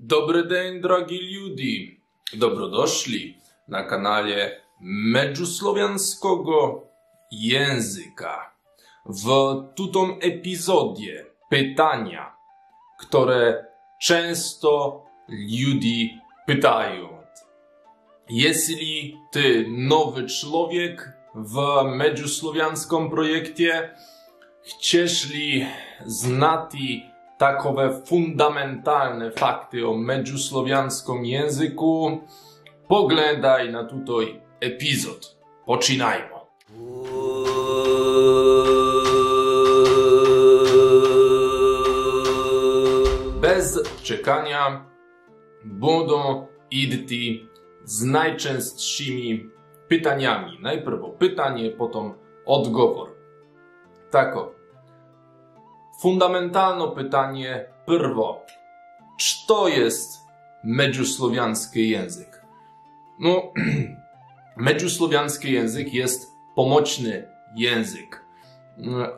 Dobry dzień, drogi ludzie. Dobrodošli na kanale Međuslovianskiego języka. W tutym epizodzie pytania, które często ludzie pytają. Jeśli ty nowy człowiek w Međuslovianskom projekcie, chcesz znać takowe fundamentalne fakty o međuslovianskom języku, poglądaj na tutaj epizod. Poczynajmy. Bez czekania będą idти z najczęstszymi pytaniami. Najpierw pytanie, potem odgovor. Tako. Fundamentalne pytanie prvo. Co jest međuslovianski język? No, međuslovianski język jest pomocny język.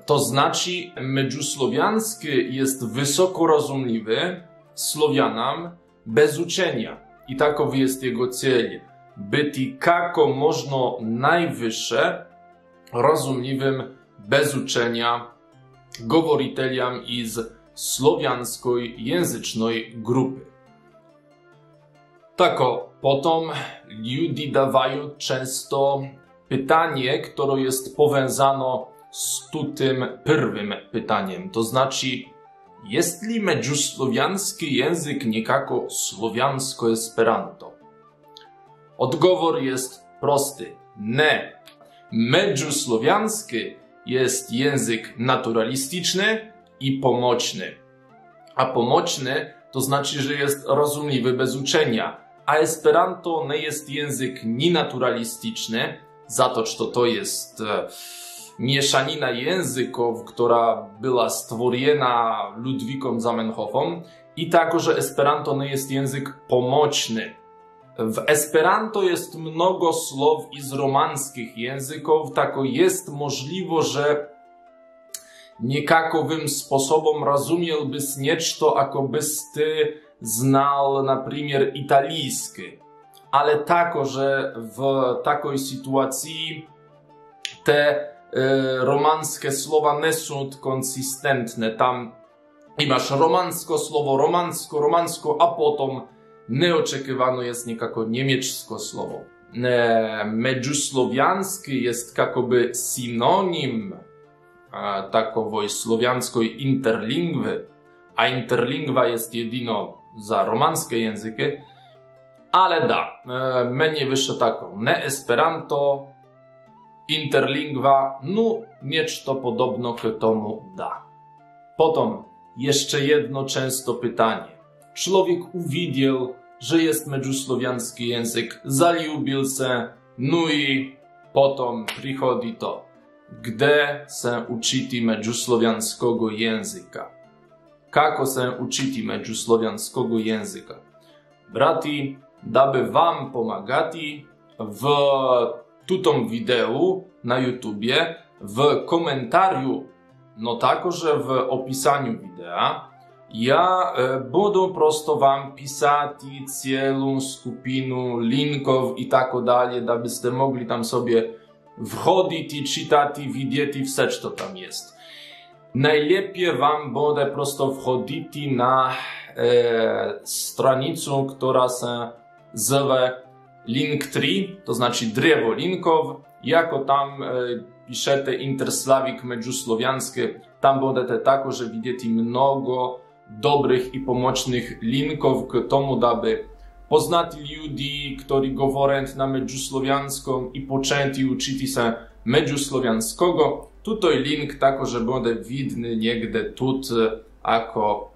To znaczy, međuslovianski jest wysoko rozumiały Slowianom bez uczenia. I takowy jest jego cel. Być kako można najwyższe rozumiałym bez uczenia govoriteljam iz slowianskoj języcznej grupy. Tako, potom ludzie dawają często pytanie, które jest powiązane z tym pierwszym pytaniem. To znaczy, jest li međuslovianski język niekako słowiansko-esperanto? Odgovor jest prosty. Nie. Međuslovianski jest język naturalistyczny i pomocny. A pomocny to znaczy, że jest rozumiały bez uczenia. A Esperanto nie jest język ni naturalistyczny, za to, że to jest mieszanina języków, która była stworzona Ludwikom Zamenhofem, i także Esperanto nie jest język pomocny. W Esperanto jest mnogo słów z romanskich języków, tako jest możliwe, że niekakowym sposobem rozumiałbyś něco, akobyś ty znał, na przykład, italijski. Ale tako, że w takiej sytuacji te romanskie słowa nie są konsystentne. Tam masz romansko słowo, romansko, a potem neoczekiwano jest niekako niemieckie słowo. Međuslovianski jest jakoby synonim takowej słowiańskiej interlingwy, a interlingwa jest jedyno za romanskie języki, ale da, mnie wyższe taką, ne Esperanto, interlingwa, no něco podobno k tomu da. Potem jeszcze jedno często pytanie. Człowiek uwidział, że jest međuslovianski język, zalubił się, no i potem przychodzi to. Gdzie się uczyć međuslovianskiego języka? Kako się uczyć međuslovianskiego języka? Braty, daby wam pomagati w tutom wideo na YouTubie, w komentarzu, no także w opisaniu wideo, ja będę prosto wam pisać całą skupinu linków i tak dalej, abyście mogli tam sobie wchodzić i czytać i widzieć wszystko, co tam jest. Najlepiej wam będę prosto wchodzić na stronicę, która się nazywa Linktree, to znaczy drzewo linków. Jako tam piszecie Interslavik međuslovianski, tam będziecie także widzieć mnogo dobrych i pomocnych linków k tomu, aby poznać ludzi, którzy mówią na međuslovianskom i poczęli uczyć się međuslovianskiego. Tutaj link także będzie widny niegdzie tut, jako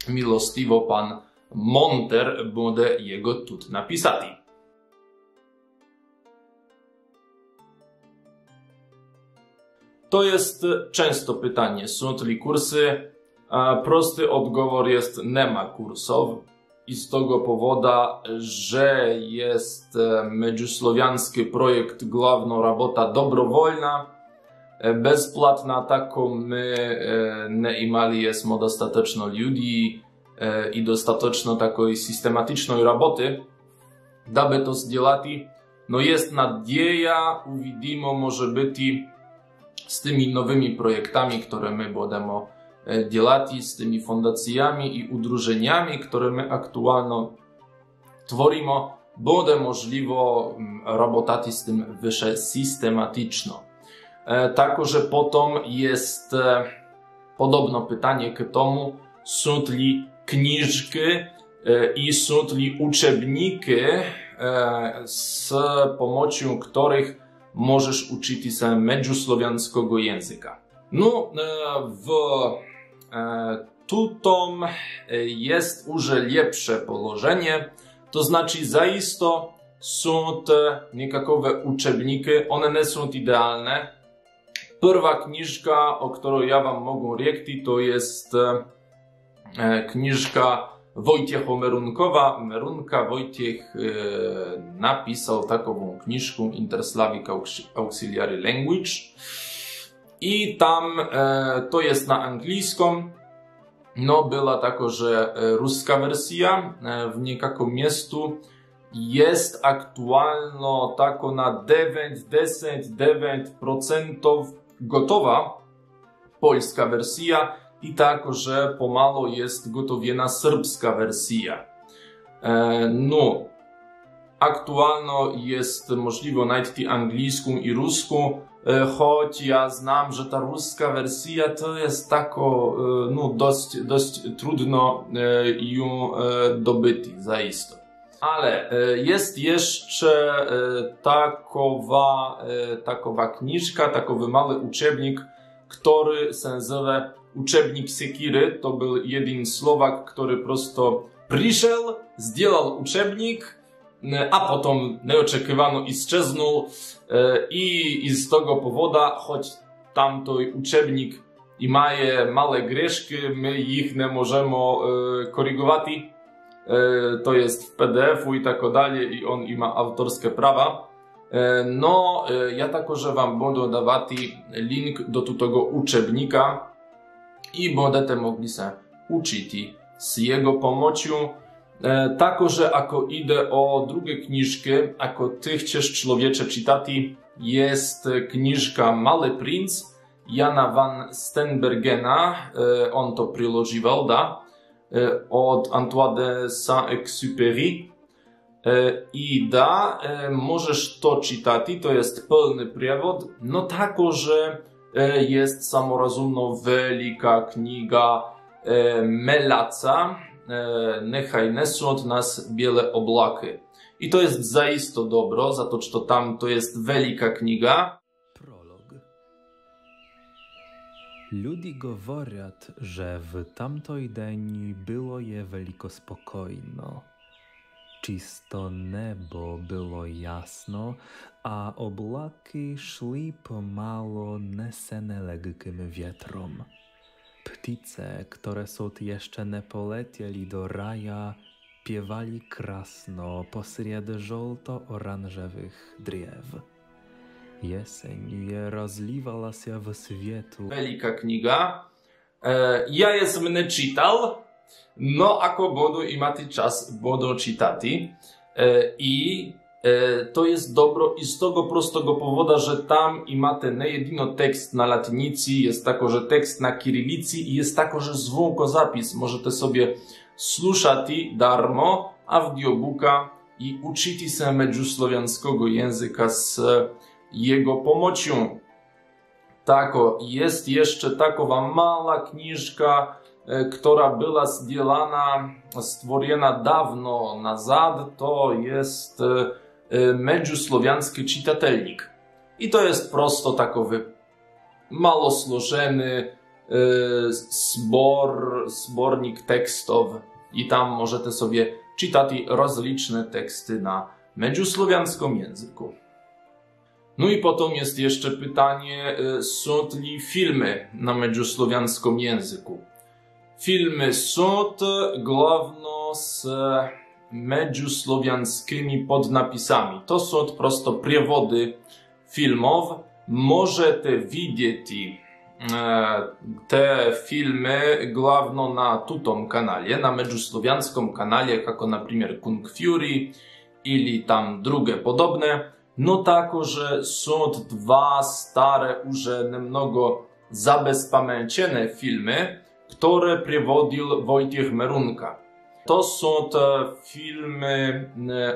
milostiwo pan Monter będzie jego tut napisać. To jest często pytanie, są li kursy? Prosty odgovor jest, nie ma kursów. I z tego powodu, że jest međuslovianski projekt główna robota dobrowolna, bezpłatna, taką my nie imali jesmo dostatečno ljudi i dostateczno takiej systematycznej roboty, daby to zdzielati. No jest nadzieja, uvidimo może być z tymi nowymi projektami, które my będziemy działać, z tymi fundacjami i udrużeniami, które my aktualnie tworimy, będzie możliwe robotać z tym wyżej systematyczno. Także potem jest podobno pytanie k tomu, są li książki i są li uczebniki, z pomocą których możesz uczyć się międzysłowiańskiego języka. No, tutom jest już lepsze położenie, to znaczy zaisto są te niekakowe uczebniki, one nie są idealne. Pierwsza książka, o której ja wam mogę rzekć, to jest książka Wojciecha Merunkowa. Merunka Wojciech napisał taką książkę Interslavic Auxiliary Language i tam to jest na angielskim. No, była także ruska wersja w niejakim miejscu. Jest aktualno tako na 9% gotowa polska wersja i także pomalo jest gotowiona serbska wersja. No, aktualno jest możliwe znaleźć angielską i ruską, choć ja znam, że ta ruska wersja to jest tako, no, dość trudno ją dobyć zaiste. Ale jest jeszcze takowa książka, takowy mały uczebnik, który się nazywa Uczebnik Sekiry. To był jeden Słowak, który prosto przyszedł, zdjął uczebnik, a potem nieoczekiwano zczezł i z tego powodu, choć tamto uczebnik i ma małe grzeszki, my ich nie możemy korygować. To jest w PDF-u i tak dalej i on ma autorskie prawa. No, ja także wam będę dawać link do tego uczebnika i będziecie mogli się uczyć z jego pomocą. Także ako idę o drugie książki, ako ty chcesz człowiecze czytać, jest książka Mały Princ Jana van Steenbergena, on to przyłożył, da, od Antoine de Saint-Exupéry. I da, możesz to czytać, to jest pełny przewód, no także jest samorazumno wielka księga Melaca, Niechaj nesą od nas biele oblaki. I to jest zaisto dobro, za to, że tam to jest wielka księga. Prolog. Ludy говорят, że w tamtoj deń było je veliko spokojno. Czysto niebo było jasno, a oblaki szli pomalo nesene lekkim wietrom. Ptice, które są jeszcze nie polecieli do raja, piewali krasno pośród żółto-oranżowych drzew. Jesień je rozliwała się w świetle. Wielka księga. Ja jestem nie czytał, no ako będę imati czas, będę czytać. I to jest dobro i z tego prostego powodu, że tam imate nie jedyno tekst na latynicy, jest także tekst na kirylicy i jest także zwłokozapis. Możecie sobie słuchać darmo audiobooka i uczyć się międzysłowiańskiego języka z jego pomocą. Tako, jest jeszcze takowa mała książka, która była stworzona dawno nazad, to jest międzysłowiański czytatelnik. I to jest prosto takowy mało złożony zbornik tekstów i tam możecie sobie czytać rozliczne teksty na międzysłowiańskim języku. No i potem jest jeszcze pytanie, są li filmy na międzysłowiańskim języku. Filmy są głównie z międzysłowiańskimi podnapisami. To są prosto przewody filmów. Możecie widzieć te filmy głównie na tutom kanale, na međuslowianskom kanale, jako na przykład Kung Fury ili tam drugie podobne, no tako, że są dwa stare, już немного zabezpamięcione filmy, które prowadził Wojciech Merunka. To są te filmy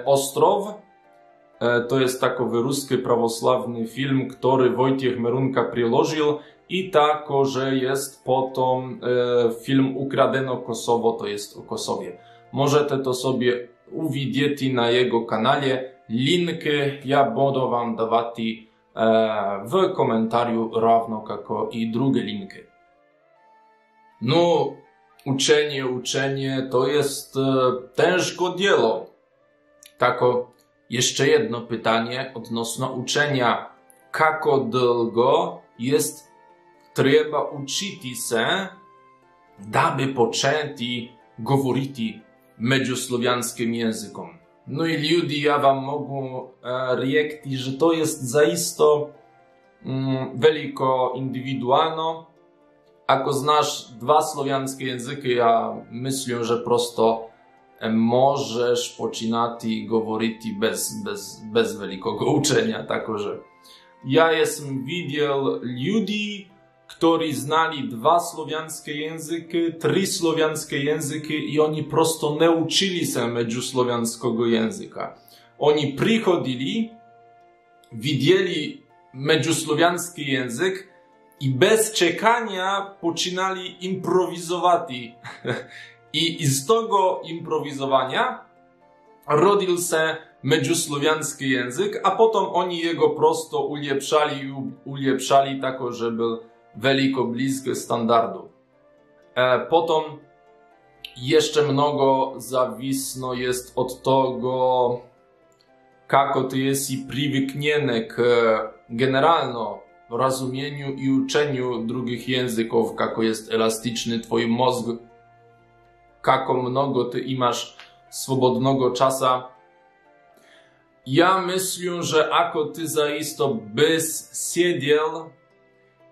Ostrow. To jest takowy ruski prawosławny film, który Wojciech Merunka przyłożył, i tako, że jest potem film Ukradeno Kosowo, to jest o Kosowie. Możecie to sobie uwidzieć na jego kanale. Linki ja będę wam dawać w komentarzu, równo jak i drugie linki. No, uczenie to jest ciężko dzieło. Tako, jeszcze jedno pytanie odnośnie uczenia. Jak długo jest trzeba uczyć się, aby począć mówić međuslowianskim językiem? No i ludzie, ja wam mogę rzec, że to jest zaiste wielko indywidualno. Ako znasz dwa słowiańskie języki, ja myślę, że prosto możesz poczynać mówić bez wielkiego uczenia. Także ja jestem widział ludzi, którzy znali dwa słowiańskie języki, trzy słowiańskie języki i oni prosto nauczyli się međuslowiańskiego języka. Oni przychodzili, widzieli međuslowiański język i bez czekania poczynali improwizować. I z tego improwizowania rodził się međuslowiański język, a potem oni jego prosto ulepszali tak, że był wielko bliski standardu. Potem jeszcze mnogo zawisno jest od tego, jak ty jesteś przywykniony k generalno rozumieniu i uczeniu drugich języków, jak jest elastyczny twój mózg, jak mnogo ty masz swobodnego czasu. Ja myślę, że ako ty zaisto byś siedział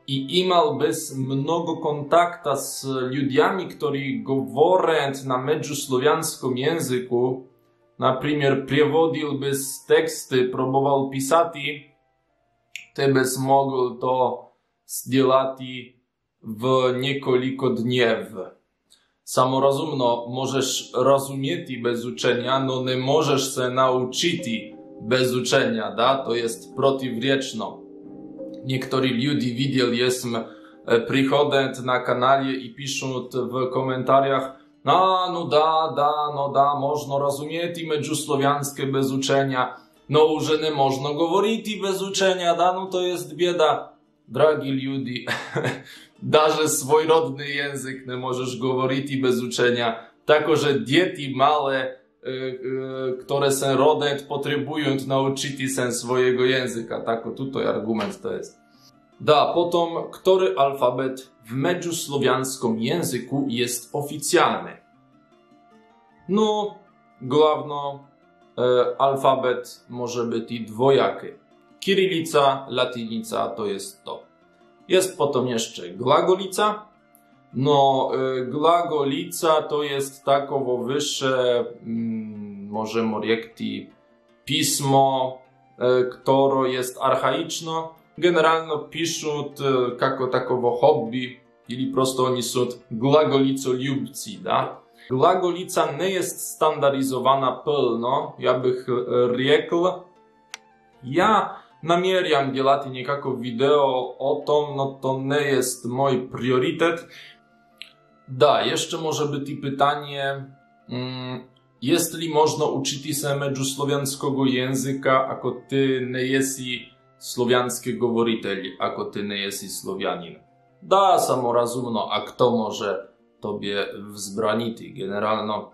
i imałbyś mnogo kontakta z ludźmi, którzy mówią na međuslowianskim języku, na przykład przewodziłbyś teksty, próbował pisać, ty byś mógł to сделать w niekoliko dni. Samorozumno możesz rozumieć bez uczenia, no nie możesz się nauczyć bez uczenia, da? To jest przeciwręczno. Niektórzy ludzie widzieli, jestem przychodząc na kanale i piszą w komentarzach, no da, można rozumieć međuslowiańskie bez uczenia, no że nie można mówić bez uczenia, da, no to jest bieda. Dragi ludzie, даже swój rodny język nie możesz mówić bez uczenia, tako, że dzieci małe, które są rodzone, potrzebują nauczyć się swojego języka. Tako, tutaj argument to jest. Da, potem, który alfabet w međuslowianskim języku jest oficjalny? No, główno alfabet może być dwojaki. Kirilica, latynica to jest to. Jest potem jeszcze glagolica. No, glagolica to jest takowo wyższe, możemy rzekć, pismo, które jest archaiczne. Generalnie piszą jako takowo hobby, ili prosto oni są glagolicolubci, da? Glagolica nie jest standaryzowana pełno, ja bych rzekł. Ja namierzam делать niekako wideo o tym, no to nie jest mój priorytet. Da, jeszcze może być pytanie, jeśli można uczyć się međuslowiańskiego języka, ako ty nie jesteś słowiański mówiciel, ako ty nie jesteś Słowianin. Da, samorozumno, a kto może tobie wzbranić? Generalno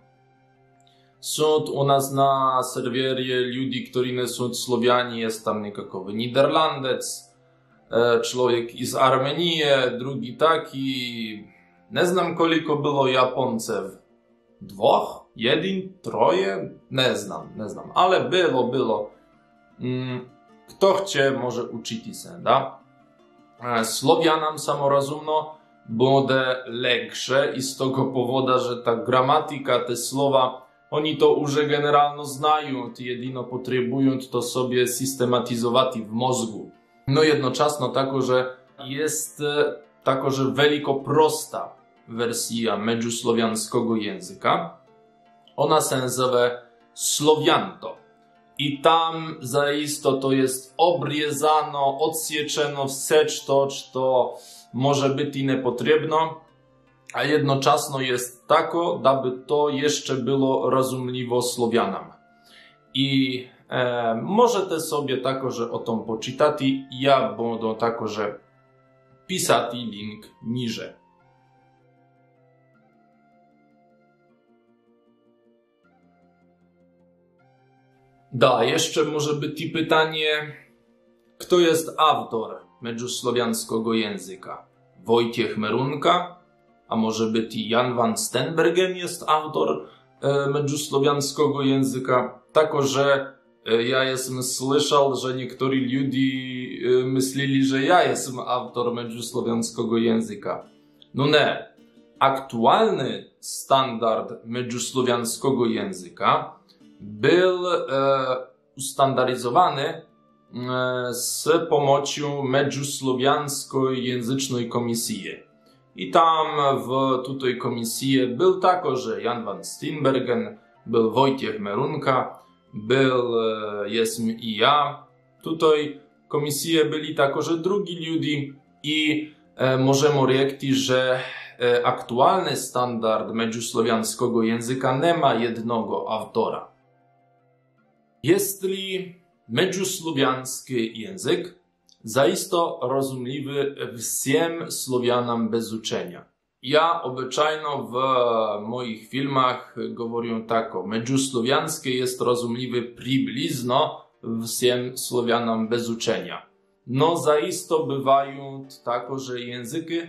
są u nas na serwerie ludzi, którzy nie są Słowianie, jest tam nikakowy Niderlandec, człowiek z Armenii, drugi taki. Nie znam koliko było Japońców. Dwóch? Jeden? Troje? Nie znam. Ale było. Kto chce, może uczyć się, da? Słowianom samorazumno буде легше i z tego powodu, że ta gramatyka, te słowa, oni to już generalnie znają, jedyno potrzebują to sobie systematyzować w mózgu. No jednocześnie tako, że jest także wielko prosta wersja međusłowiańskiego języka. Ona się nazywa Słowianto. I tam zaisto to jest obrezano, odsieczeno wsecz to, co może być i niepotrzebne, a jednocześnie jest tako, aby to jeszcze było rozumieliwe Słowianom. I możecie sobie także o tym poczytać. Ja będę także pisać link niżej. Da, jeszcze może być i pytanie, kto jest autor međusłowiańskiego języka? Wojciech Merunka, a może być i Jan van Steenbergen jest autor međusłowiańskiego języka. Tako, że ja jestem słyszał, że niektórzy ludzie myśleli, że ja jestem autor međusłowiańskiego języka. No nie. Aktualny standard međusłowiańskiego języka był ustandaryzowany z pomocą Međusłowiańsko-Języcznej Komisji. I tam w tutaj komisji był także Jan van Steenbergen, był Wojciech Merunka, jestem i ja. Tutaj komisje byli także drugi ludzie i możemy rzekć, że aktualny standard međusłowiańskiego języka nie ma jednego autora. Jeśli međusłowiański język zaisto rozumieliwy wszystkim Słowianom bez uczenia. Ja obyczajno w moich filmach mówię tak, međusłowiański jest rozumieliwy przybliżno wszystkim Słowianom bez uczenia. No zaisto bywają także języki,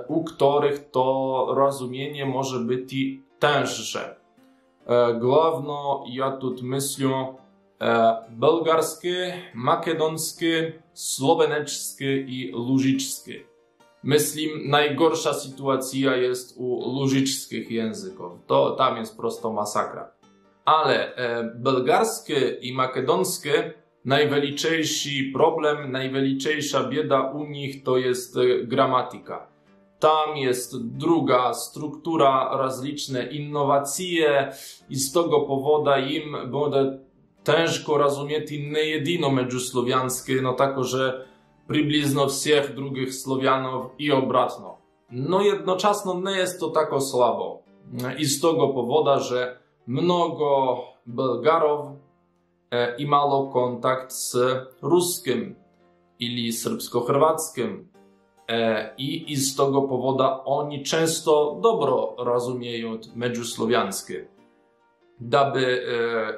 u których to rozumienie może być cięższe. Głównie ja tu myślę bułgarskie, makedońskie, słoweneczskie i lużyczskie. Myślę, najgorsza sytuacja jest u lużyczskich języków. To tam jest prosto masakra. Ale bułgarskie i makedońskie, największý problem, największa bieda u nich to jest gramatyka. Tam jest druga struktura, rozliczne innowacje i z tego powodu im będzie ciężko rozumieć nie jedyno međusłowiańskie, no tako, że przybliżno wszystkich drugich Słowianów i obratno. No jednocześnie nie jest to tako słabo. I z tego powodu, że mnogo Bułgarów imało kontakt z ruskim ili srbsko-hrvatskim. I z tego powodu oni często dobro rozumieją međusłowiańskie. Daby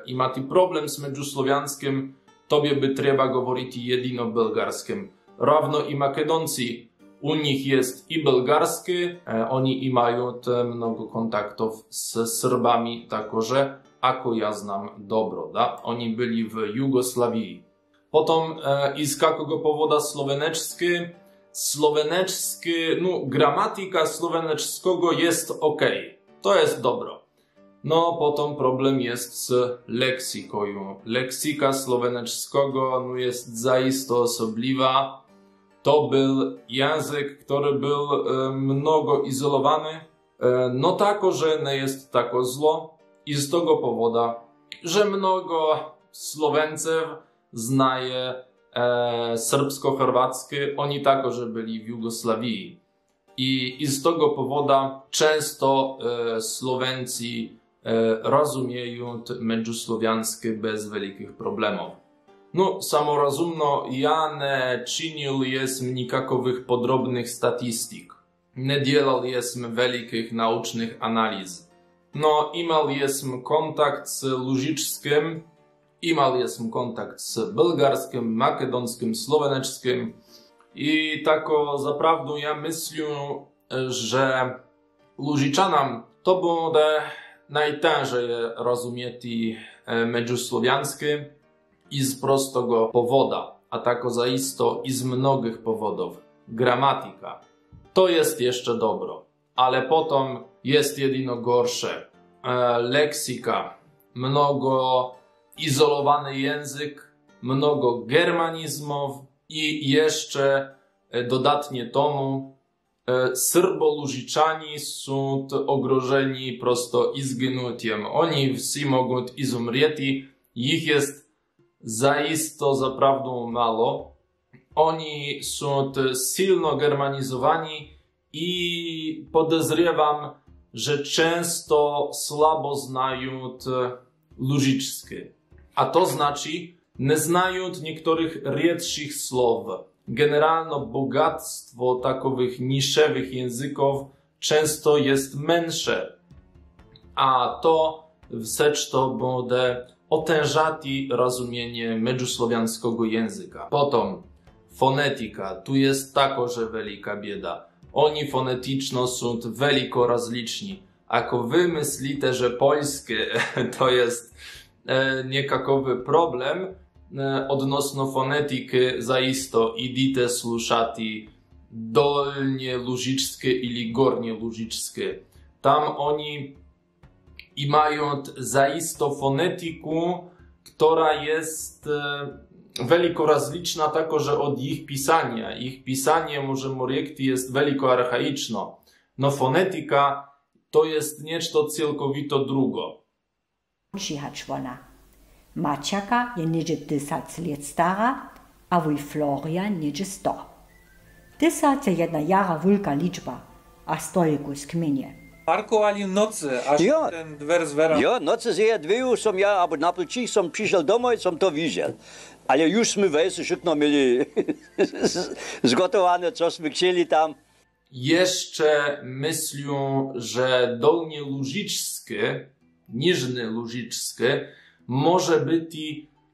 imać problem z međusłowiańskim, tobie by trzeba mówić jedyno bułgarskim. Równo i Makedoncy, u nich jest i bułgarskie, oni mają mnogo kontaktów z Serbami, także ako ja znam dobro, da? Oni byli w Jugosławii. Potem i z jakiego powodu słoweneczskie, no gramatyka słoweneczskiego jest ok, to jest dobro. No potem problem jest z leksyką. Leksyka słoweneczskiego no, jest zaisto osobliwa. To był język, który był mnogo izolowany. No tako, że nie jest tako zło. I z tego powodu, że mnogo Słoweńców znaje serbsko-chorwackie, oni także byli w Jugosławii. I z tego powodu często Słowency rozumieją međusłowiańskie bez wielkich problemów. No, samorozumno, ja nie czynił jestem nikakowych podrobnych statystyk. Nie dzielał jestem wielkich naucznych analiz. No, imał jestem kontakt z lużyczskim, imał jestem kontakt z bułgarskim, makedonskim, słoweneczskim. I tako zaprawdu ja myślę, że lużyczanom to będzie najciężej rozumieć međusłowiańskie i z prostego powodu. a tako zaisto i z mnogich powodów. Gramatika. To jest jeszcze dobro, ale potem jest jedyno gorsze. Leksika. Mnogo izolowany język, mnogo germanizmów i jeszcze dodatnie tomu Srbolužičani są ogrożeni prosto izginutiem. Oni wsi mogą izumrzeć, ich jest zaisto zaprawdą mało. Oni są silno germanizowani i podejrzewam, że często słabo znają lużickie. A to znaczy, nie znają niektórych rzadszych słów. Generalno bogactwo takowych niszowych języków często jest mniejsze, a to wseczto będzie otężati rozumienie międzysłowiańskiego języka. Potem fonetyka, tu jest takoże wielka bieda. Oni fonetyczno są wielko rozliczni. Ako wy myślicie, że polskie to jest niekakowy problem, odnosno fonetyki zaisto idite slušati dolnie lužickie ili gornie lužickie. Tam oni mają zaisto fonetyku, która jest wielko rozliczna takoże od ich pisania. Ich pisanie może morekty jest wielko archaiczne. No fonetyka to jest niečto całkowito drugo. Maćaka je niedzie 10 let stara, a wuj Florian niedzie 100. 10 je jedna jara wulka liczba, a 100 je kus kmienie. Marko, ali noce, až ten dver zvera? Ja, noce se je dveju som ja, abo na plčích som prišiel domov i som to videl. Ale już sme vejse všetko mieli zgotowane, co sme chcieli tam. Jeszcze myślą, że dolnie lużickie, niżne lużickie, może być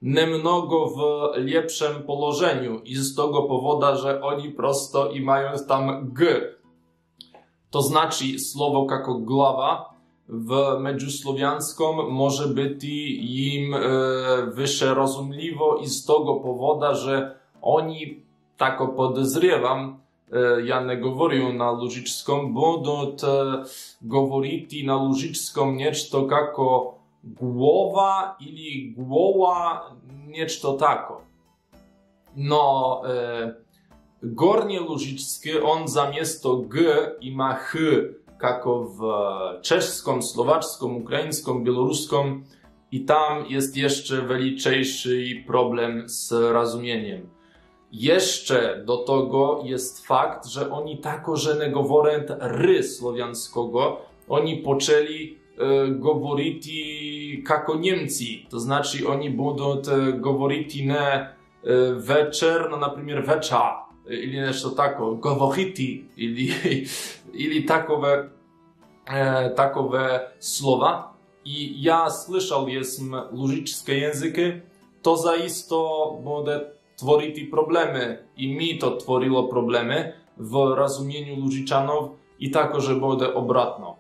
nemnogo w lepszym położeniu i z tego powodu, że oni prosto i mają tam g. To znaczy słowo jako głowa w międzysłowiańskim może być im wyższe rozumliwo i z tego powodu, że oni, tako podejrzewam, ja nie говорю na lużickim, będą говорить na lużickim niečto jako głowa ili głowa, niečto tako. No, gornie lużickie, on zamiesto g i ma h, jako w czeskim, słowaczskim, ukraińskim, białoruskim i tam jest jeszcze wielczejszy problem z rozumieniem. Jeszcze do tego jest fakt, że oni takoże nie mówią ry słowiańskiego, oni poczęli говорить jako Niemcy, to znaczy oni będą говорить nie wieczór, no na przykład wiecza, ili nešto tako, говорить, ili takowe słowa. I ja słyszał jestem lużickie języki, to zaisto będzie tworiti problemy i mi to tworilo problemy w rozumieniu lużiczanów i takoże będzie obratno.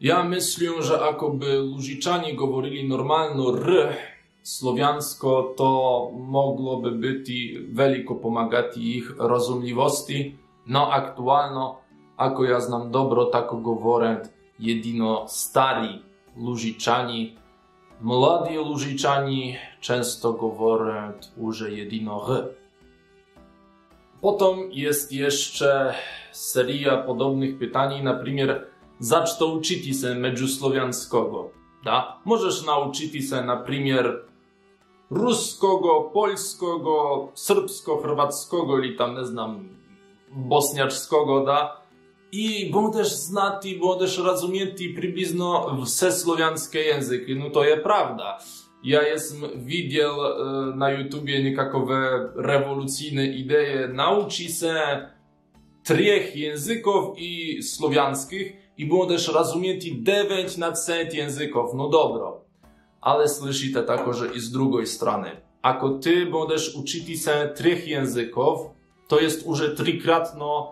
Ja myślę, że akoby lużiczanie говорили normalno r słowiańsko, to mogłoby być wielko pomagać ich rozumliwości. No aktualno, ako ja znam dobro, tako говорят jedino stari lużiczani. Młodzi lużiczani często говорят już jedino r. Potem jest jeszcze seria podobnych pytań, na przykład zacz uczyć się międzysłowiańskiego, da? Możesz nauczyć się na przykład ruskiego, polskiego, serbsko-chorwackiego, ili tam, nie znam, bosniaczskiego, da? I będziesz znać, będziesz rozumieć przybliżno wse słowiańskie języki. No to jest prawda. Ja jestem widział na YouTubie niekakowe rewolucyjne idee. Nauczy się 3 języków i słowiańskich i będziesz rozumieć 9 na 10 języków. No dobro. Ale słyszycie takoże i z drugiej strony. Ako ty będziesz uczyć się 3 języków, to jest już 3-krotno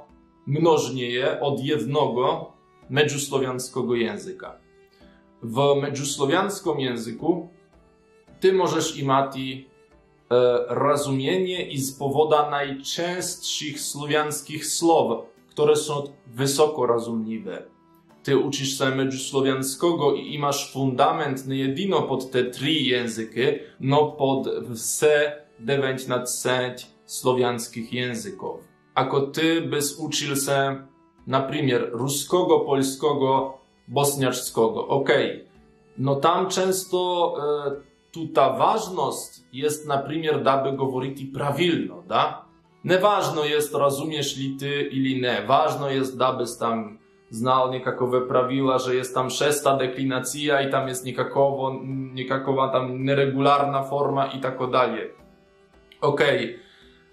mnożnieje od jednego międzysłowiańskiego języka. W międzysłowiańskim języku ty możesz imać rozumienie i z powodu najczęstszych słowiańskich słów, które są wysoko rozumiwe. Ty uczysz się medzusłowiańskiego i masz fundament nie jedyno pod te 3 języki, no pod wse 19 słowiańskich języków. Ako ty byś uczył się, na przykład, ruskiego, polskiego, bosniaczskiego. Okej. No tam często ta ważność jest, na przykład, daby говорить prawilno, da? Nieważno jest, rozumiesz li ty ili nie. Ważno jest, dabyś tam znał nekakowe prawila, że jest tam 6. deklinacja i tam jest nekakowa tam nieregularna forma i tak dalej. Okej.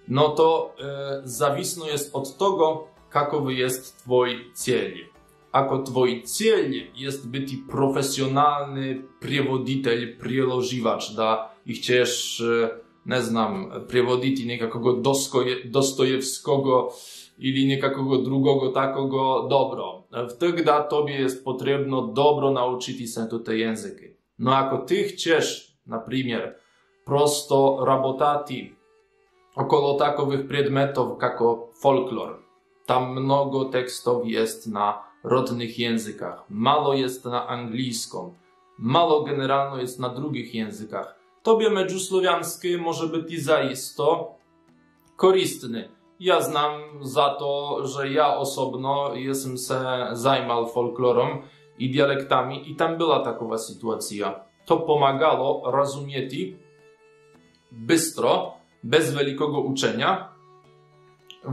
No to zawisno jest od tego, jakowy jest twój cel. Ako twój cel jest być profesjonalny przewodnitel, przełożywacz, da, i chcesz, nie znam, przewodzić nekakogo Dostojewskiego ili nekakogo drugiego takiego dobro. Wtedy tobie jest potrzebno dobro nauczyć się te języki. No ako ty chcesz, na przykład, prosto rabotati około takowych przedmiotów, jako folklor. Tam mnogo tekstów jest na rodnych językach. Mało jest na angielskim. Mało generalnie jest na drugich językach. Tobie medzusłowiański może być zaisto korzystny. Ja znam za to, że ja osobno jestem się zajmował folklorem i dialektami i tam była takowa sytuacja. To pomagało rozumieć bystro, bez wielkiego uczenia,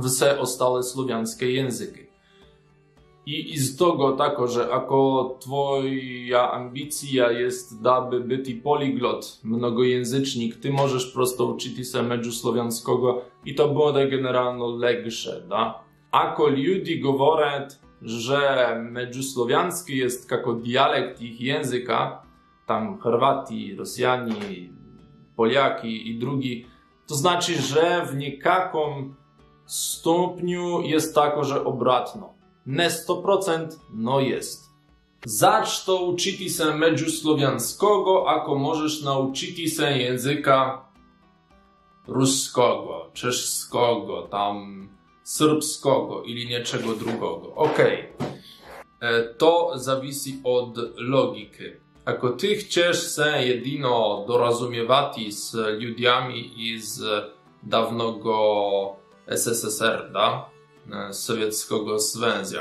wse ostale słowiańskie języki. I z tego tako, że ako twoja ambicja jest, daby być poliglot, mnogojęzycznik, ty możesz prosto uczyć się medzusłowiańskiego i to będzie generalnie lepsze, da? Ako ludzie mówią, że medzusłowiański jest jako dialekt ich języka, tam Chorwati, Rosjanie, Poliaki i drugi, to znaczy, że w niekakom stopniu jest tako, że obratno. Nie 100%, no jest. Zacz to uczyć się medzusłowiańskiego, ako możesz nauczyć się języka ruskiego, czeskiego, tam serbskiego ili niczego drugiego. Okej. To zawisi od logiki. Ako ty chcesz się jedyno dorozumiewać z ludźmi i z dawnego SSSR, da? Sowieckiego Związku.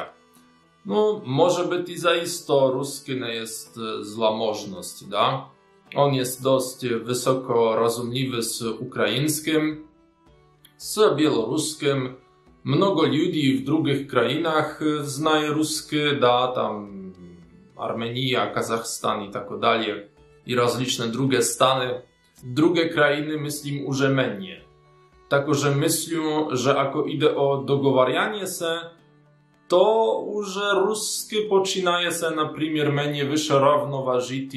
No, może być i zaisto ruski nie jest zła możliwość, da? On jest dość wysoko rozumiwy z ukraińskim, z białoruskim. Mnogo ludzi w drugich krajach zna ruskie, da, tam Armenia, Kazachstan i tak dalej, i rozliczne drugie stany. Drugie krainy, myślę, już mniej. Tako, że myślę, że ako idę o dogowarjanie się, to już ruskie poczynaje się, na przykład, mniej wyższe równoważyć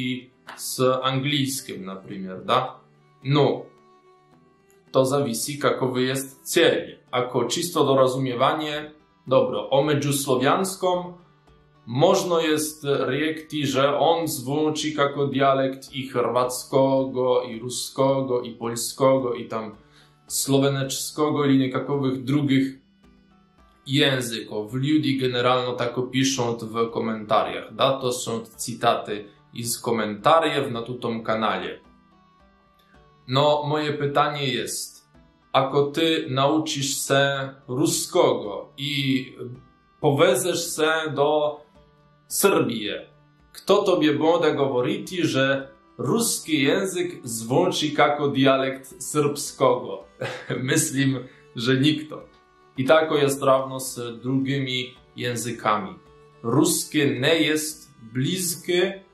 z angielskim, na przykład, da? No, to zawisi, jakowy jest cel. Ako czysto dorozumiewanie, dobro, o medzusłowiańskim, można jest rzekć, że on zwłączy jako dialekt i chorwackiego, i ruskiego, i polskiego, i tam słoweneckiego, ili nekakowych drugich języków. Ludzie generalnie tak piszą w komentarzach. Da? To są cytaty z komentarzy na tym kanale. No, moje pytanie jest, ako ty nauczysz się ruskiego i poweziesz się do Serbii, kto tobie będzie mówić, że ruski język zwłączy jako dialekt serbskiego? Myślę, że nikt. I tak jest równo z drugimi językami. Ruskie nie jest bliskie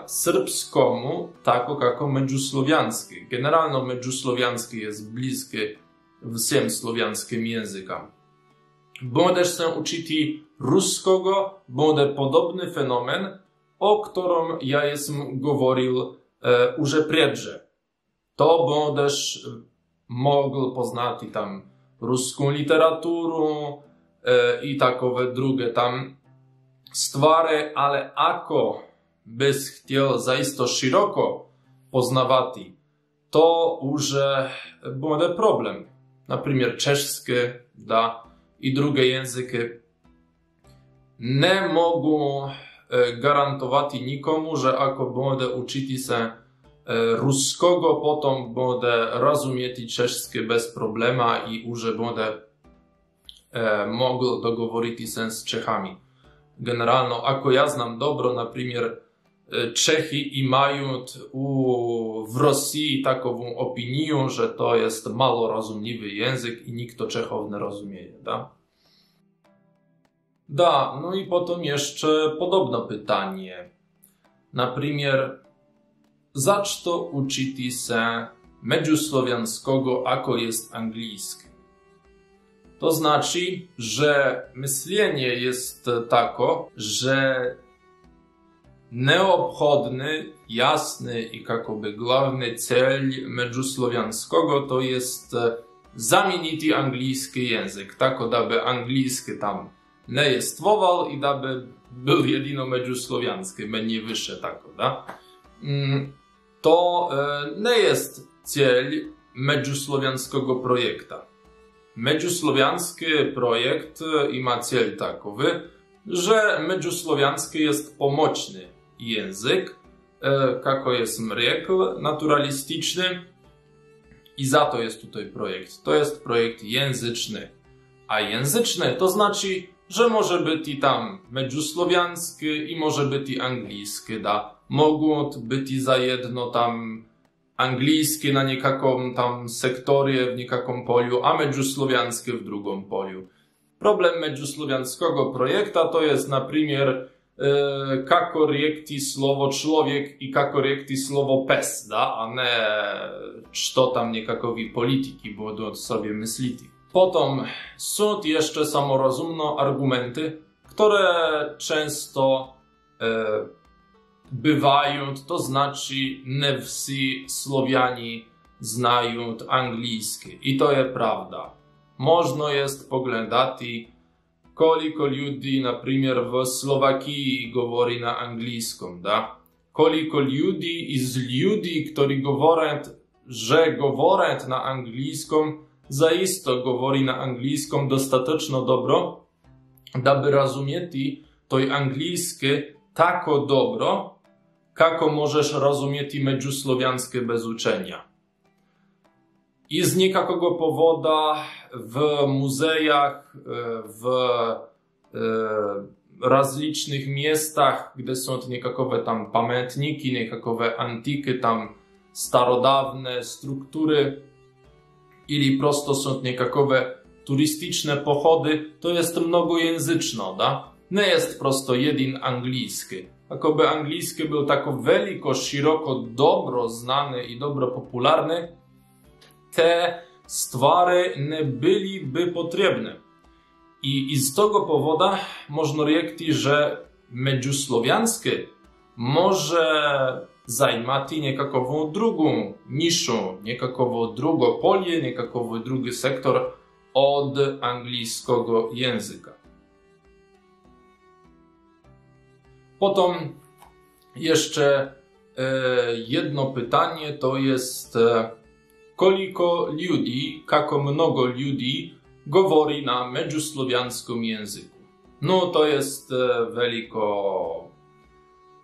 serbskiemu, tak jak medzusłowiańskie. Generalnie medzusłowiańskie jest bliskie wszystkim słowiańskim językom. Będziesz się uczyć ruskiego, będzie podobny fenomen, o którym ja jestem mówił już przedrze. To będziesz mógł poznać tam ruską literaturę i takowe drugie tam stwary, ale ako byś chciał zaisto szeroko poznawać, to już będzie problem. Например, czeskie, da, i drugie języki nie mogą gwarantować nikomu, że ako będzie uczyć się ruskiego, potem będzie rozumieć czeskie bez problemu i już będzie mógł dogovorić się z Czechami. Generalnie, ako ja znam dobro, например, Czechy i mają w Rosji taką opinię, że to jest mało rozumliwy język i nikt Czechów nie rozumie, da? Da, no i potem jeszcze podobne pytanie. Например, zaczo uczyć się międzysłowiańskiego, ako jest angielski. To znaczy, że myślenie jest tako, że neobchodny, jasny i jakoby główny cel międzysłowiańskiego to jest zamienić angielski język, tak aby angielski tam nie istniewał i aby był jedyno międzysłowiański, nie wyższe tako, da? To nie jest cel międzysłowiańskiego projektu. Międzysłowiański projekt ma cel takowy, że międzysłowiański jest pomocny język, jako jest mrekl naturalistyczny i za to jest tutaj projekt. To jest projekt języczny. A języczny to znaczy, że może być i tam międzysłowiański i może być i angielski, da. Mogą być za jedno tam angielski na niekakom tam sektorie, w niekakom polu, a międzysłowiański w drugim polu. Problem międzysłowiańskiego projektu to jest, например, kako rekti słowo człowiek i kako rekti słowo pes, da? A nie co tam niekakowi polityki będą sobie myśleć. Potem są jeszcze samorozumne argumenty, które często bywają, to znaczy nie wszyscy Słowianie znają angielski. I to jest prawda. Można jest poglądać, koliko ludzi, например, w Słowakii mówi na angielskim, da? Koliko ludzi i z ludzi, którzy mówią, że mówią na angielskim, zaiste mówi na angielskim dostatecznie dobro, aby rozumieć to angielskie tako dobro, kako możesz rozumieć międzysłowiańskie bez uczenia. I z niekakiego powodu w muzeach, w rozlicznych miejscach, gdzie są niekakowe tam pamiętniki, niekakowe antyki, tam starodawne struktury, ili prosto są niekakowe turystyczne pochody, to jest mnogojęzyczne, da? Nie jest prosto jeden angielski. Jakoby angielski był tak wielko, szeroko, dobro znany i dobro popularny, te stwary nie byliby potrzebne. I z tego powodu można powiedzieć, że międzysłowiańskie może zajmować niekakową drugą niszę, niekakowo drugie pole, niekakowy drugi sektor od angielskiego języka. Potem jeszcze jedno pytanie to jest koliko ludzi, kako mnogo ludzi mówi na międzysłowiańskim języku. No to jest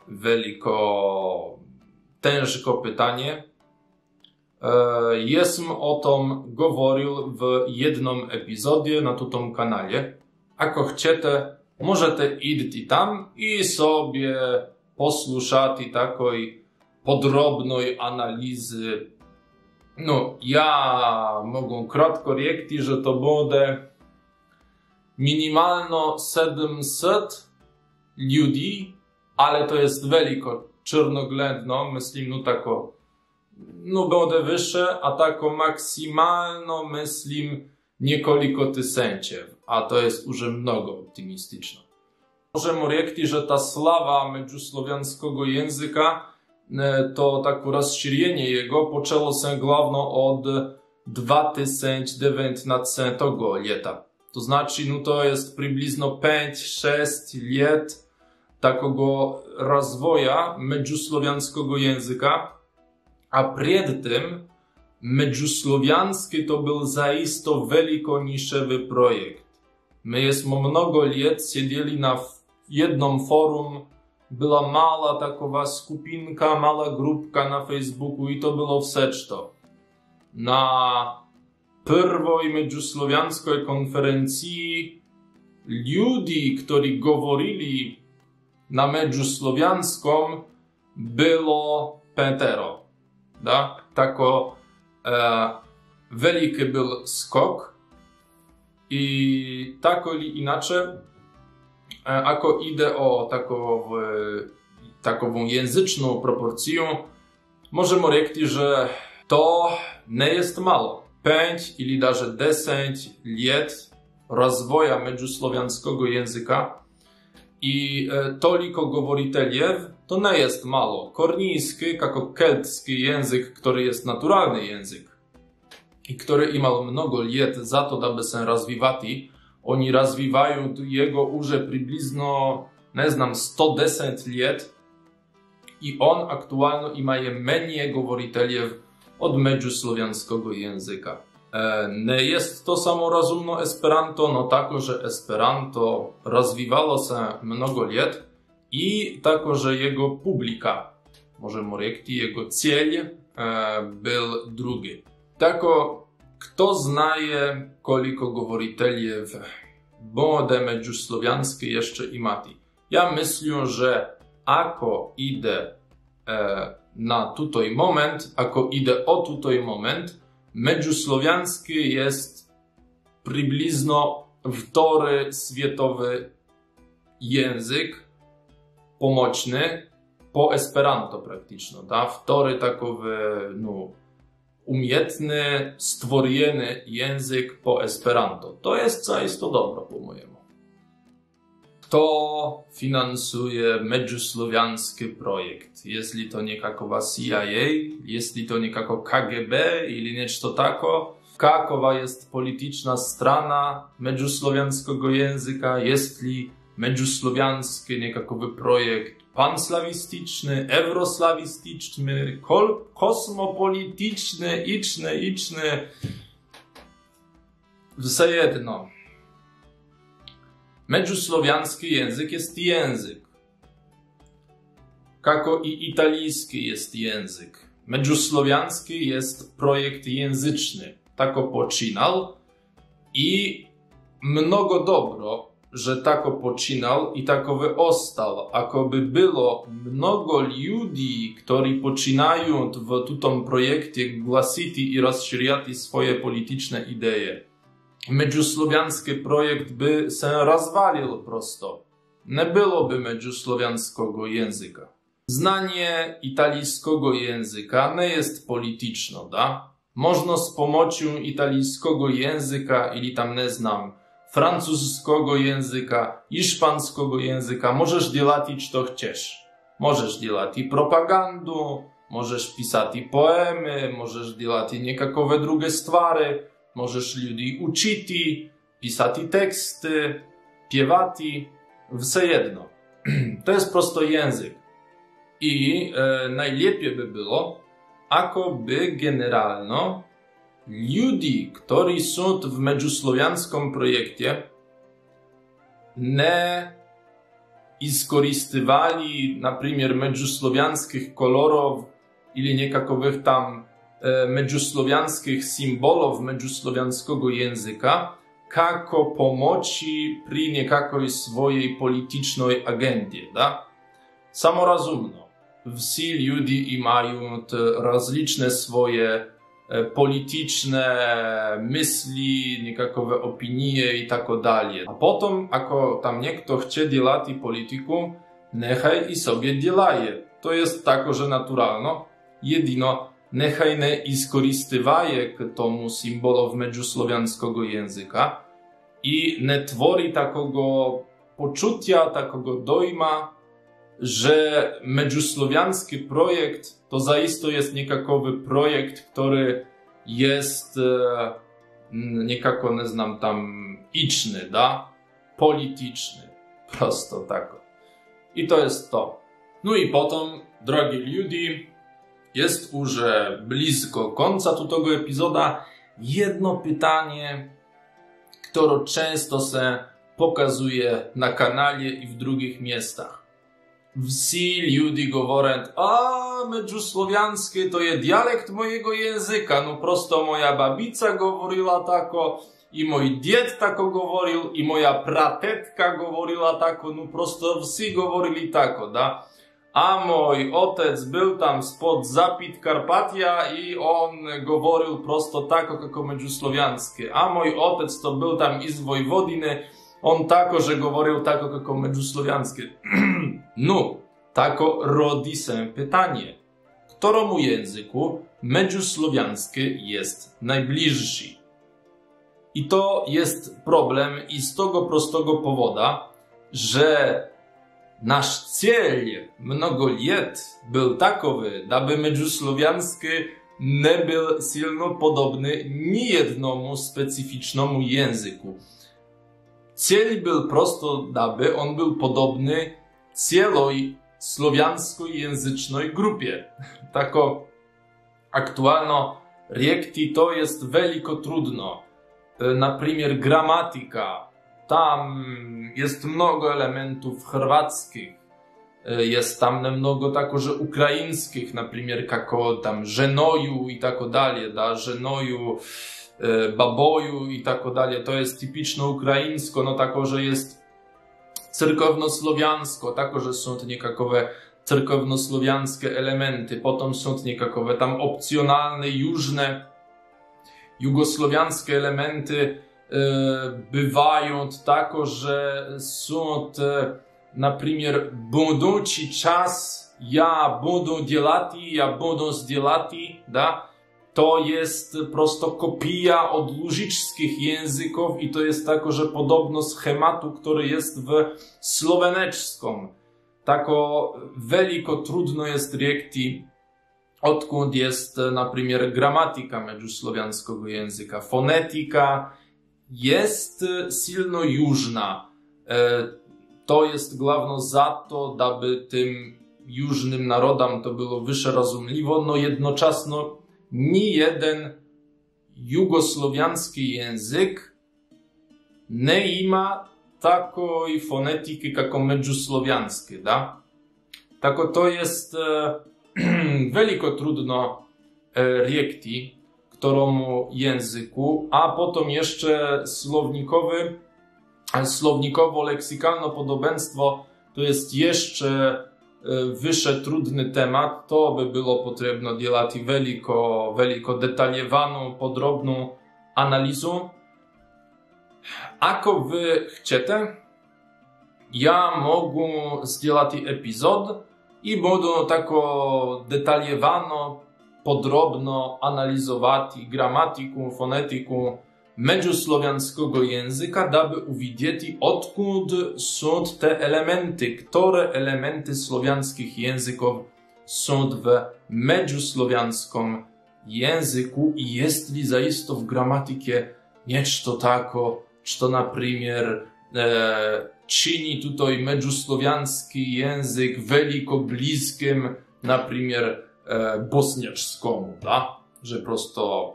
wielko ciężkie pytanie. Jestem o tym mówił w jednym epizodzie na tym kanale. Ako chcecie, możecie iść tam i sobie posłuchać takiej podrobnej analizy. No, ja mogę krótko powiedzieć, że to będzie minimalno 700 ludzi, ale to jest wielko czarnoględno, myślę, no tako, no będzie wyższe, a tako maksymalno myślę niekoliko tysięcy, a to jest już mnogo optymistyczne. Możemy powiedzieć, że ta sława międzysłowiańskiego języka to takie rozszerzenie jego poczęło się głównie od 2019 lata. To znaczy, no to jest przybliżno 5-6 lat takiego rozwoju międzysłowiańskiego języka, a przed tym Međuslowiański to był zaisto velikoniszewy projekt. My jesmo mnogo lat siedzieli na jednym forum, była mała takowa skupinka, mała grupka na Facebooku i to było wszystko. Na pierwszej međuslowiańskiej konferencji ludzi, którzy mówili na međuslowiańskom, było 5. Da? Tako wielki był skok i tak ili inaczej, ako idę o takową języczną proporcję, możemy powiedzieć, że to nie jest mało. 5 ili даже 10 lat rozwoja međuslowiańskiego języka i toliko govoriteljev to nie jest mało. Kornijski, jako keltski język, który jest naturalny język i który imał mnogo lat za to, aby się rozwijać, oni rozwijają jego już przybliżno, nie znam, 110 lat i on aktualnie ma mniej govoriteljev od međuslowiańskiego języka. Nie jest to samo rozumno Esperanto, no tako, że Esperanto rozwijało się mnogo lat i tako, że jego publika, możemy powiedzieć, jego cel był drugi. Tako, kto znaje, koliko govoriteljev bude međuslowiańskie jeszcze imati? Ja myślę, że ako idę na tutaj moment, ako idę o tutaj moment, međuslowiański jest przybliżno wtory światowy język pomocny po Esperanto praktycznie, da? Wtory takowy, no, umiejętny, stworzony język po Esperanto. To jest zaisto dobro po mojemu. Kto finansuje međuslowiański projekt? Jeśli to niekakowa CIA, jeśli to niekako KGB ili nešto tako, kakowa jest polityczna strona međuslowiańskiego języka, jeśli međuslowiański niekakowy projekt panslawistyczny, euroslawistyczny, kosmopolityczny, iczny. Wse jedno. Međuslowiański język jest język. Kako i italijski jest język. Međuslowiański jest projekt języczny. Tako poczynał i mnogo dobro, że tako poczynał i takowy ostał. Akoby było mnogo ludzi, którzy poczynają w tym projekcie głosić i rozszerzać swoje polityczne idee. Međuslowiański projekt by się rozwalił prosto. Nie byłoby međuslowiańskiego języka. Znanie italijskiego języka nie jest polityczne, da? Można z pomocą italijskiego języka, ili tam nie znam, francuskiego języka, hiszpańskiego języka, możesz делать, co chcesz. Możesz делать i propagandu, możesz pisać i poemy, możesz делать i niekakowe drugie stwary, możesz ludzi uczyć, pisać i teksty, piewać, wse jedno. To jest prosto język. I najlepiej by było, akoby generalno ludzi, którzy są w međuslowiańskim projekcie, nie iskorzystywali, na przykład, međuslowiańskich kolorów ili niekakowych tam međuslowiańskich symbolów međuslowiańskiego języka, kako pomocy przy niekakoj swojej politycznej agendzie, da? Samorozumno. Wsi ludzi mają rozliczne swoje polityczne myśli, niekakowe opinie i tak dalej. A potem, ako tam niekto chce делать polityku, nechaj i sobie dzieje. To jest tako, że naturalno. Jedino, nechaj nie iskorystywaje k tomu symbolow međuslowiańskiego języka i nie twori takiego poczucia, takiego dojma, że međuslowiański projekt to zaisto jest niekakowy projekt, który jest niekako, nie znam, tam iczny, da? Polityczny. Prosto tako. I to jest to. No i potem, drogi ludzie, jest już blisko końca tego epizoda. Jedno pytanie, które często się pokazuje na kanale i w drugich miejscach. Wsi ludzie mówią, medżusłowiańskie to jest dialekt mojego języka. No prosto moja babica mówiła tako, i mój dziad tako mówił, i moja pratetka mówiła tako, no prosto wsi mówili tako, da? A mój otec był tam spod Zapit Karpatia i on mówił prosto tako, jako medżusłowiańskie. A mój otec to był tam i z Wojwodiny, on tako, że mówił tako, jako medżusłowiańskie. No, tako rodzi się pytanie, któremu języku medżusłowiańskie jest najbliższy? I to jest problem i z tego prostego powoda, że nasz cel mnogo lat był takowy, aby medżusłowiański nie był silno podobny ni jednomu specyficznemu języku. Cel był prosto, aby on był podobny całej słowiańsko-języcznej grupie. Tako aktualno riekti to jest veliko trudno. Na przykład gramatyka. Tam jest mnogo elementów chorwackich. Jest tam mnogo także ukraińskich, na przykład kako tam żenoju i tak dalej, da żenoju, baboju i tak dalej. To jest typiczno ukraińsko, no tako, że jest cerkownosłowiańsko, tako, że są niekakowe cerkownosłowiańskie elementy, potem są niekakowe tam opcjonalne, jużne, jugosłowiańskie elementy bywają tako, że są na przykład będą ci czas, ja będę dzielati, ja będę zdzielati, da? To jest prosto kopia od łużyczskich języków i to jest tako, że podobno schematu, który jest w słoweneczskim. Tako veliko trudno jest riekti, odkąd jest na przykład gramatyka medżusłowiańskiego języka. Fonetyka jest silno jużna. To jest głównie za to, aby tym jużnym narodom to było wyższe rozumliwo, no jednocześnie ni jeden jugosłowiański język nie ma takiej fonetyki, jak medżusłowiańskie, da? Tako to jest veliko trudno riekti, któremu języku, a potem jeszcze słownikowo-leksykalne podobieństwo to jest jeszcze wyższy trudny temat. To by było potrzebne делать veliko detaljowaną, podrobną analizę. Ako wy chcecie, ja mogę сделать epizod i będę tako detaljowano, podrobno analizować gramatykę, fonetykę medżusłowiańskiego języka, aby uwidzieć, odkąd są te elementy, które elementy słowiańskich języków są w medżusłowiańskim języku i jest li zaisto w gramatyce niečto tako, co na przykład czyni tutaj medżusłowiański język veliko bliskim na przykład bosniaczskiemu, da? Że prosto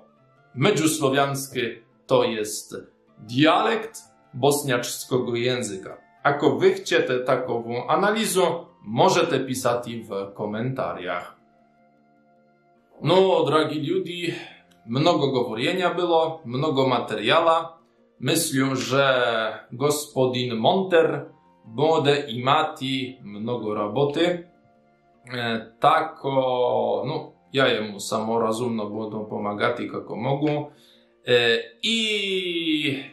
medżusłowiańskie to jest dialekt bosniaczskiego języka. Ako wy chcecie takową analizę, możecie pisać w komentarzach. No, drogi ludzie, mnogo говорenia było, mnogo materiała. Myślę, że gospodin Monter będzie imati mnogo roboty. Tako, no, ja jemu samorozumno będę pomagać, jak mogę. I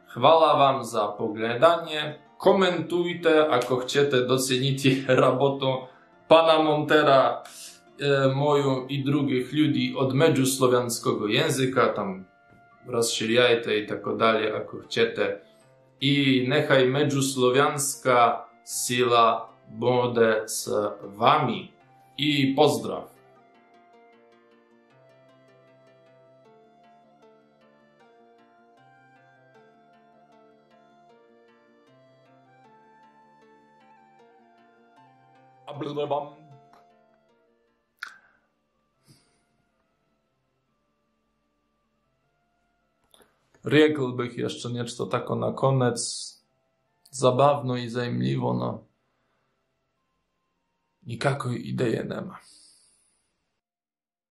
chwała wam za poglądanie. Komentujcie, ako chcecie docenić robotę pana Montera, moją i drugich ludzi od medżusłowiańskiego języka. Tam rozszerzajcie i tak dalej, ako chcecie. I niechaj medżusłowiańska sila będzie z wami. I pozdraw. Řekl jeszcze niečo tako na konec. Zabawno i zajmliwo, no. Nikakoj ideje nema.